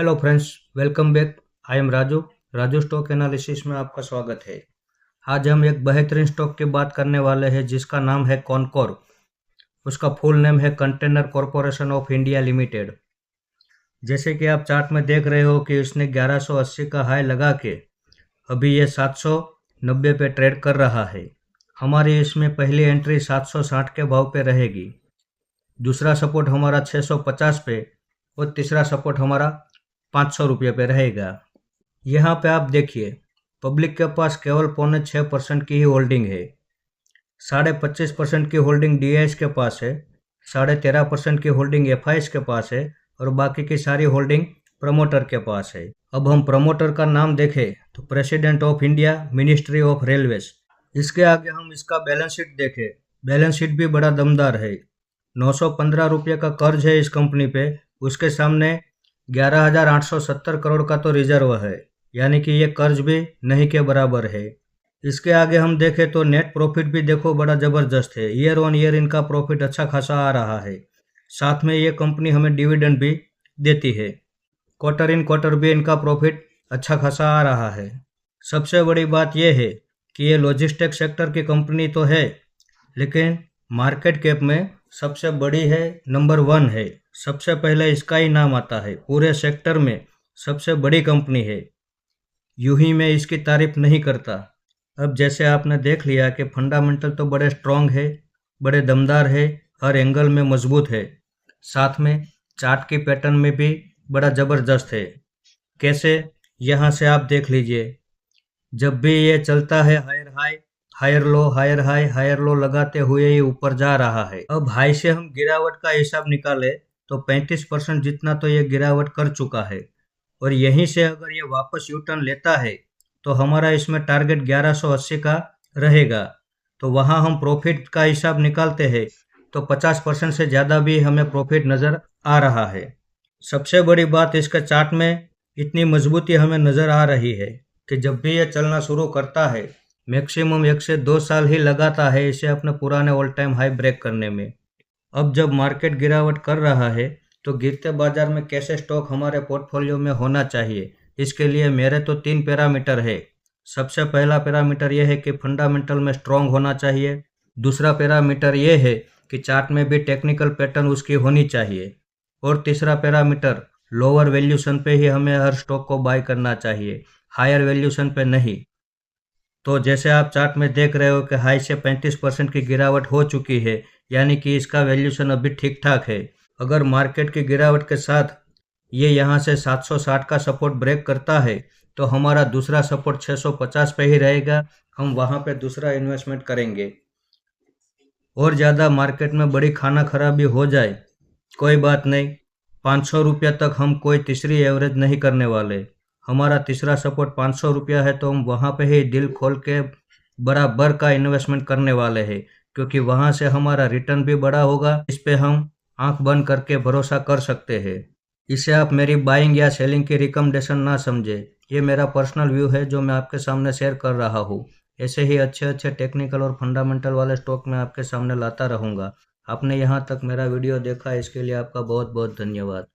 Hello friends, welcome back. I am Raju stock analysis में आपका स्वागत है। आज हम एक बेहतरीन स्टॉक की बात करने वाले हैं जिसका नाम है कॉनकोर। उसका फुल नेम है container corporation of India limited. जैसे कि आप चार्ट में देख रहे हो कि उसने 1180 का हाई लगा के अभी ये 790 पे ट्रेड कर रहा है। हमारी इसमें पहली एंट्री 760 के भाव पे रहेगी। दूसरा सपोर्ट हमारा 650 पे और तीसरा सपोर्ट हमारा 500 रुपये पे रहेगा। यहाँ पे आप देखिए, पब्लिक के पास केवल 0.6% की ही होल्डिंग है। 25.5% की होल्डिंग डीआईएस के पास है, 13.5% की होल्डिंग एफआईएस के पास है और बाकी की सारी होल्डिंग प्रमोटर के पास है। अब हम प्रमोटर का नाम देखें तो president of India ministry of railways. इसके आगे हम इसका बैलेंस शीट देखें, बैलेंस शीट भी बड़ा दमदार है। 915 रुपये का कर्ज है इस कंपनी पे, उसके सामने 11,870 करोड़ का तो रिजर्व है, यानी कि ये कर्ज भी नहीं के बराबर है। इसके आगे हम देखें तो नेट प्रॉफिट भी देखो बड़ा ज़बरदस्त है। ईयर ऑन ईयर इनका प्रॉफिट अच्छा खासा आ रहा है। साथ में ये कंपनी हमें डिविडेंड भी देती है। क्वार्टर इन क्वार्टर भी इनका प्रॉफिट अच्छा खासा आ रहा है। सबसे बड़ी बात यह है कि ये लॉजिस्टिक सेक्टर की कंपनी तो है, लेकिन मार्केट कैप में सबसे बड़ी है, नंबर 1 है। सबसे पहले इसका ही नाम आता है। पूरे सेक्टर में सबसे बड़ी कंपनी है। यूं ही मैं इसकी तारीफ नहीं करता। अब जैसे आपने देख लिया कि फंडामेंटल तो बड़े स्ट्रॉन्ग है, बड़े दमदार है, हर एंगल में मजबूत है। साथ में चार्ट की पैटर्न में भी बड़ा ज़बरदस्त है। कैसे, यहाँ से आप देख लीजिए। जब भी ये चलता है higher high, higher low, higher high, higher low लगाते हुए ये ऊपर जा रहा है। अब हाई से हम गिरावट का हिसाब निकाले तो 35% जितना तो ये गिरावट कर चुका है और यहीं से अगर ये वापस यू टर्न लेता है तो हमारा इसमें टारगेट 1180 का रहेगा। तो वहाँ हम प्रॉफिट का हिसाब निकालते हैं तो 50% से ज़्यादा भी हमें प्रॉफिट नज़र आ रहा है। सबसे बड़ी बात, इसके चार्ट में इतनी मजबूती हमें नज़र आ रही है कि जब भी ये चलना शुरू करता है मैक्सिमम 1 से 2 साल ही लगाता है इसे अपने पुराने ऑल टाइम हाई ब्रेक करने में। अब जब मार्केट गिरावट कर रहा है तो गिरते बाजार में कैसे स्टॉक हमारे पोर्टफोलियो में होना चाहिए, इसके लिए मेरे तो 3 पैरामीटर है। सबसे पहला पैरामीटर यह है कि फंडामेंटल में स्ट्रॉन्ग होना चाहिए। दूसरा पैरामीटर यह है कि चार्ट में भी टेक्निकल पैटर्न उसकी होनी चाहिए। और तीसरा पैरामीटर, लोअर वैल्यूशन पे ही हमें हर स्टॉक को बाय करना चाहिए, हायर वैल्यूशन पे नहीं। तो जैसे आप चार्ट में देख रहे हो कि हाई से 35% की गिरावट हो चुकी है, यानी कि इसका वैल्यूशन अभी ठीक ठाक है। अगर मार्केट की गिरावट के साथ ये यहाँ से 760 का सपोर्ट ब्रेक करता है तो हमारा दूसरा सपोर्ट 650 पे ही रहेगा। हम वहाँ पे दूसरा इन्वेस्टमेंट करेंगे। और ज़्यादा मार्केट में बड़ी खाना खराबी हो जाए कोई बात नहीं, 500 रुपया तक हम कोई तीसरी एवरेज नहीं करने वाले। हमारा तीसरा सपोर्ट 500 रुपया है तो हम वहाँ पे ही दिल खोल के बराबर का इन्वेस्टमेंट करने वाले हैं, क्योंकि वहाँ से हमारा रिटर्न भी बड़ा होगा। इस पे हम आंख बंद करके भरोसा कर सकते हैं। इसे आप मेरी बाइंग या सेलिंग की रिकमेंडेशन ना समझे, ये मेरा पर्सनल व्यू है जो मैं आपके सामने शेयर कर रहा हूँ। ऐसे ही अच्छे अच्छे टेक्निकल और फंडामेंटल वाले स्टॉक मैं आपके सामने लाता रहूँगा। आपने यहाँ तक मेरा वीडियो देखा, इसके लिए आपका बहुत बहुत धन्यवाद।